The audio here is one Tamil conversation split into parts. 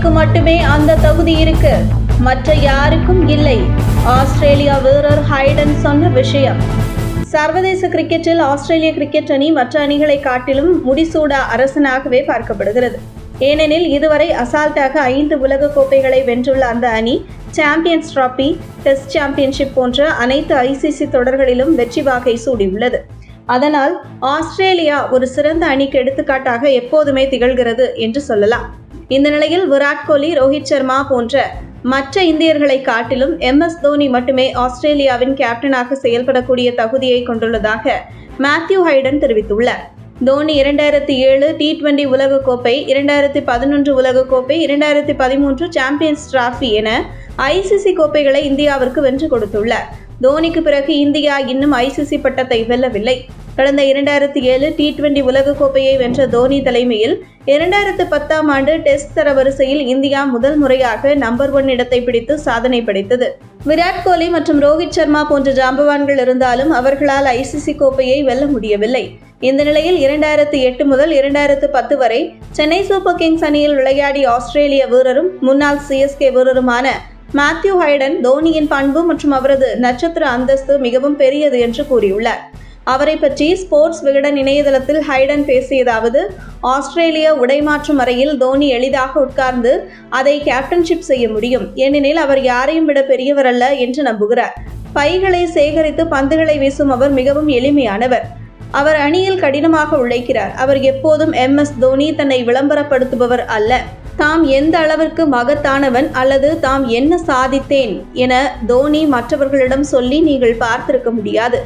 தோனிக்கு மட்டுமே அந்த தகுதி இருக்கு, மற்ற யாருக்கும் இல்லை. ஆஸ்திரேலியா வீரர் ஹைடன் சொன்ன விஷயம். சர்வதேச கிரிக்கெட்டில் ஆஸ்திரேலிய கிரிக்கெட் அணி மற்ற அணிகளை காட்டிலும் முடிசூடா அரசனாகவே பார்க்கப்படுகிறது. ஏனெனில் இதுவரை அசால்ட்டாக 5 உலக கோப்பைகளை வென்றுள்ள அந்த அணி சாம்பியன்ஸ் டிராபி, டெஸ்ட் சாம்பியன்ஷிப் போன்ற அனைத்து ICC தொடர்களிலும் வெற்றி வாகை சூடியுள்ளது. அதனால் ஆஸ்திரேலியா ஒரு சிறந்த அணிக்கு எடுத்துக்காட்டாக எப்போதுமே திகழ்கிறது என்று சொல்லலாம். இந்த நிலையில் விராட் கோலி, ரோஹித் சர்மா போன்ற மற்ற இந்தியர்களை காட்டிலும் MS தோனி மட்டுமே ஆஸ்திரேலியாவின் கேப்டனாக செயல்படக்கூடிய தகுதியை கொண்டுள்ளதாக மேத்யூ ஹைடன் தெரிவித்துள்ளார். தோனி 2007 T20 உலகக்கோப்பை, 2011 உலகக்கோப்பை, 2013 சாம்பியன்ஸ் டிராபி என ICC கோப்பைகளை இந்தியாவிற்கு வென்று கொடுத்துள்ளார். தோனிக்கு பிறகு இந்தியா இன்னும் ICC பட்டத்தை வெல்லவில்லை. கடந்த 2007 T20 உலகக்கோப்பையை வென்ற தோனி தலைமையில் 2010ஆம் ஆண்டு டெஸ்ட் தரவரிசையில் இந்தியா முதல் முறையாக நம்பர் 1 இடத்தை பிடித்து சாதனை படைத்தது. விராட் கோலி மற்றும் ரோஹித் சர்மா போன்ற ஜாம்பவான்கள் இருந்தாலும் அவர்களால் ICC கோப்பையை வெல்ல முடியவில்லை. இந்த நிலையில் 2008 முதல் 2010 வரை சென்னை சூப்பர் கிங்ஸ் அணியில் விளையாடிய ஆஸ்திரேலிய வீரரும் முன்னாள் CSK வீரருமான மேத்யூ ஹைடன் தோனியின் பண்பு மற்றும் அவரது நட்சத்திர அந்தஸ்து மிகவும் பெரியது என்று கூறியுள்ளார். அவரை பற்றி ஸ்போர்ட்ஸ் விகடன் இணையதளத்தில் ஹைடன் பேசியதாவது: ஆஸ்திரேலிய உடைமாற்றும் அறையில் தோனி எளிதாக உட்கார்ந்து அதை கேப்டன்ஷிப் செய்ய முடியும், ஏனெனில் அவர் யாரையும் விட பெரியவர் அல்ல என்று நம்புகிறார். பைகளை சேகரித்து பந்துகளை வீசும் அவர் மிகவும் எளிமையானவர். அவர் அணியில் கடினமாக உழைக்கிறார். அவர் எப்போதும் MS தோனி தன்னை விளம்பரப்படுத்துபவர் அல்ல. தாம் எந்த அளவிற்கு மகத்தானவன் அல்லது தாம் என்ன சாதித்தேன் என தோனி மற்றவர்களிடம் சொல்லி நீங்கள் பார்த்திருக்க முடியாது.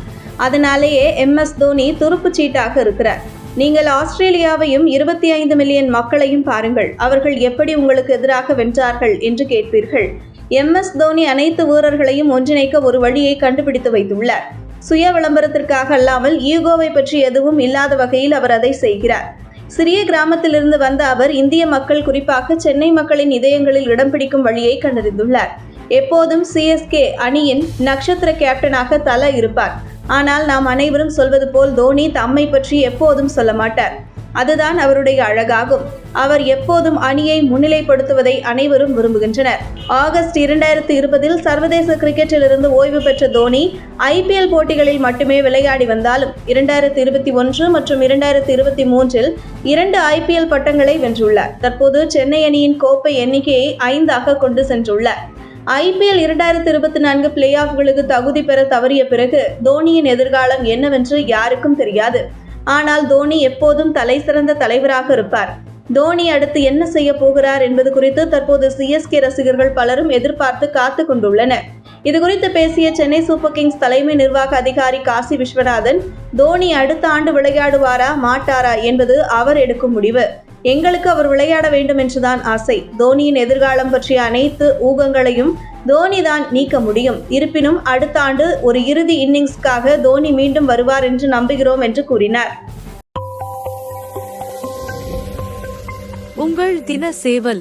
அதனாலேயே MS தோனி துருப்புச் சீட்டாக இருக்கிறார். நீங்கள் ஆஸ்திரேலியாவையும் 25 மில்லியன் மக்களையும் பாருங்கள், அவர்கள் எப்படி உங்களுக்கு எதிராக வென்றார்கள் என்று கேட்பீர்கள். MS தோனி அனைத்து வீரர்களையும் ஒன்றிணைக்க ஒரு வழியை கண்டுபிடித்து வைத்துள்ளார். சுய விளம்பரத்திற்காக அல்லாமல் ஈகோவை பற்றி எதுவும் இல்லாத வகையில் அவர் அதை செய்கிறார். சிறிய கிராமத்திலிருந்து வந்த அவர் இந்திய மக்கள், குறிப்பாக சென்னை மக்களின் இதயங்களில் இடம் பிடிக்கும் வழியை கண்டறிந்துள்ளார். எப்போதும் CSK அணியின் நட்சத்திர கேப்டனாக தல இருப்பார். ஆனால் நாம் அனைவரும் சொல்வது போல் தோனி தம்மை பற்றி எப்போதும் சொல்ல மாட்டார். அதுதான் அவருடைய அழகாகும். அவர் எப்போதும் அணியை முன்னிலைப்படுத்துவதை அனைவரும் விரும்புகின்றனர். ஆகஸ்ட் 2020 சர்வதேச கிரிக்கெட்டிலிருந்து ஓய்வு பெற்ற தோனி IPL போட்டிகளில் மட்டுமே விளையாடி வந்தாலும் 2021 மற்றும் 2023 2 IPL பட்டங்களை வென்றுள்ளார். தற்போது சென்னை அணியின் கோப்பை எண்ணிக்கையை 5ஆக கொண்டு சென்றுள்ளார். IPL 2024 பிளே ஆஃப்களுக்கு தகுதி பெற தவறிய பிறகு தோனியின் எதிர்காலம் என்னவென்று யாருக்கும் தெரியாது. ஆனால் தோனி எப்போதும் தலை சிறந்த தலைவராக இருப்பார். தோனி அடுத்து என்ன செய்ய போகிறார் என்பது குறித்து தற்போது CSK ரசிகர்கள் பலரும் எதிர்பார்த்து காத்து கொண்டுள்ளனர். இதுகுறித்து பேசிய சென்னை சூப்பர் கிங்ஸ் தலைமை நிர்வாக அதிகாரி காசி விஸ்வநாதன், தோனி அடுத்த ஆண்டு விளையாடுவாரா மாட்டாரா என்பது அவர் எடுக்கும் முடிவு. எங்களுக்கு அவர் விளையாட வேண்டும் என்றுதான் ஆசை. தோனியின் எதிர்காலம் பற்றிய அனைத்து ஊகங்களையும் தோனி தான் நீக்க முடியும். இருப்பினும் அடுத்த ஆண்டு ஒரு இறுதி இன்னிங்ஸ்க்காக தோனி மீண்டும் வருவார் என்று நம்புகிறோம் என்று கூறினார். உங்கள் தின சேவல்.